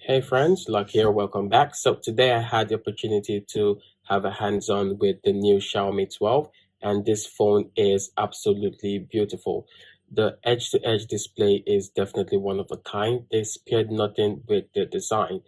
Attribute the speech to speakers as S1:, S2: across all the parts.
S1: Hey friends, Luck here, welcome back. So today I had the opportunity to have a hands-on with the new Xiaomi 12 and this phone is absolutely beautiful. The edge-to-edge display is definitely one of a kind. They spared nothing with the design.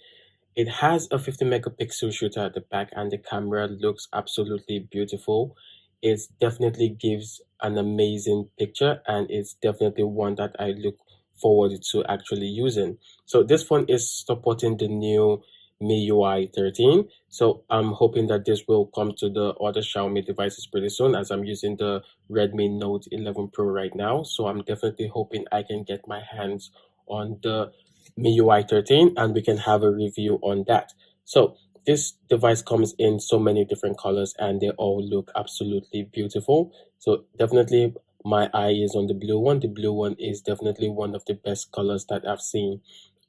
S1: It has a 50 megapixel shooter at the back and the camera looks absolutely beautiful. It definitely gives an amazing picture and it's definitely one that I look forward to actually using. So this phone is supporting the new MIUI 13. So I'm hoping that this will come to the other Xiaomi devices pretty soon as I'm using the Redmi Note 11 Pro right now. So I'm definitely hoping I can get my hands on the MIUI 13 and we can have a review on that. So this device comes in so many different colors and they all look absolutely beautiful. So definitely my eye is on the blue one. The blue one is definitely one of the best colors that I've seen.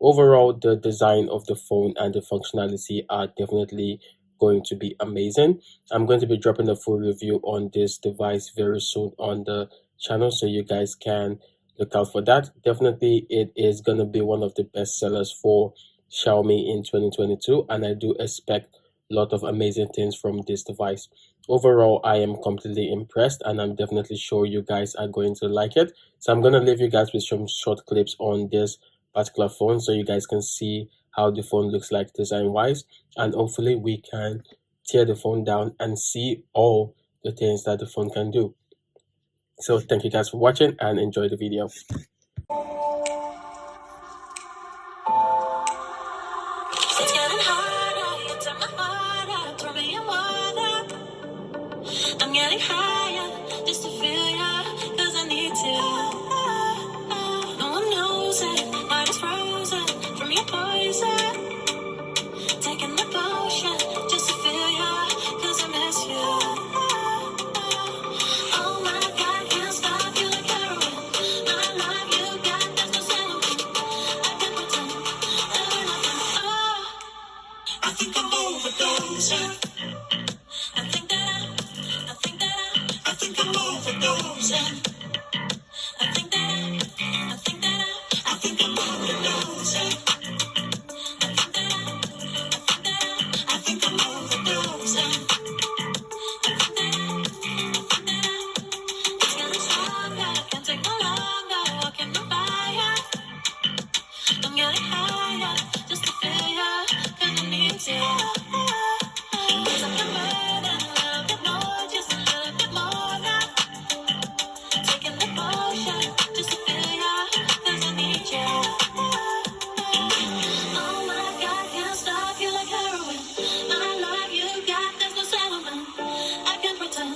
S1: Overall, the design of the phone and the functionality are definitely going to be amazing. I'm going to be dropping a full review on this device very soon on the channel so you guys can look out for that. Definitely, it is going to be one of the best sellers for Xiaomi in 2022, and I do expect a lot of amazing things from this device. Overall, I am completely impressed, and I'm definitely sure you guys are going to like it. So I'm going to leave you guys with some short clips on this particular phone so you guys can see how the phone looks like design wise, and hopefully we can tear the phone down and see all the things that the phone can do. So thank you guys for watching and enjoy the video.
S2: It's getting harder, you turn my heart up, throw me in water. I'm getting higher, just to feel ya, cause I need to. No one knows it, heart is frozen from your poison. Taking the potion, just to feel ya, cause I miss you. Oh my God, can't stop you like heroin. My love you got, there's no settlement. I can pretend that we're nothing. Oh, I think I'm overdosing. I think I'm overdosing. I think I'm overdosing. I think I'm overdosing. It's getting stronger, can't take no longer. Walking the fire. I'm getting higher, just to feel ya, cause I need to. Cause I can burn and a little bit more, just a little bit more now. Taking the potion, just to feel ya, cause I need you. Oh my God, can't stop you like heroin. My love you got, there's no settlement. I can pretend.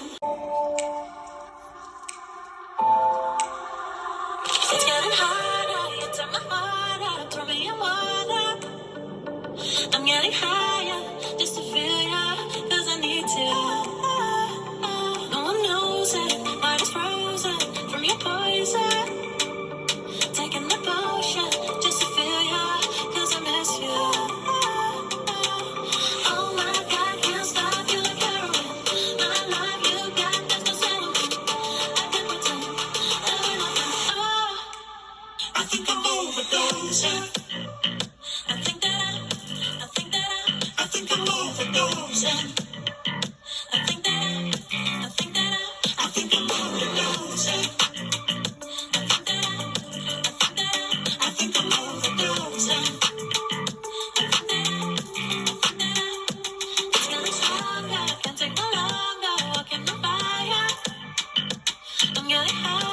S2: It's getting harder, you turn my heart up, throw me in water. I'm getting higher, just to feel ya, cause I need to. No one knows it, heart is frozen from your poison. Taking the potion, just to feel ya, cause I miss you. Oh my God, can't stop you like heroin. My love you got, there's no settlement. I can pretend that we're nothing. Oh, I think I'm overdosing. I think I'm overdosing. I think I'm overdosing. I think I'm overdosing. It's getting stronger, can't take no longer. Walking the fire. I'm getting high.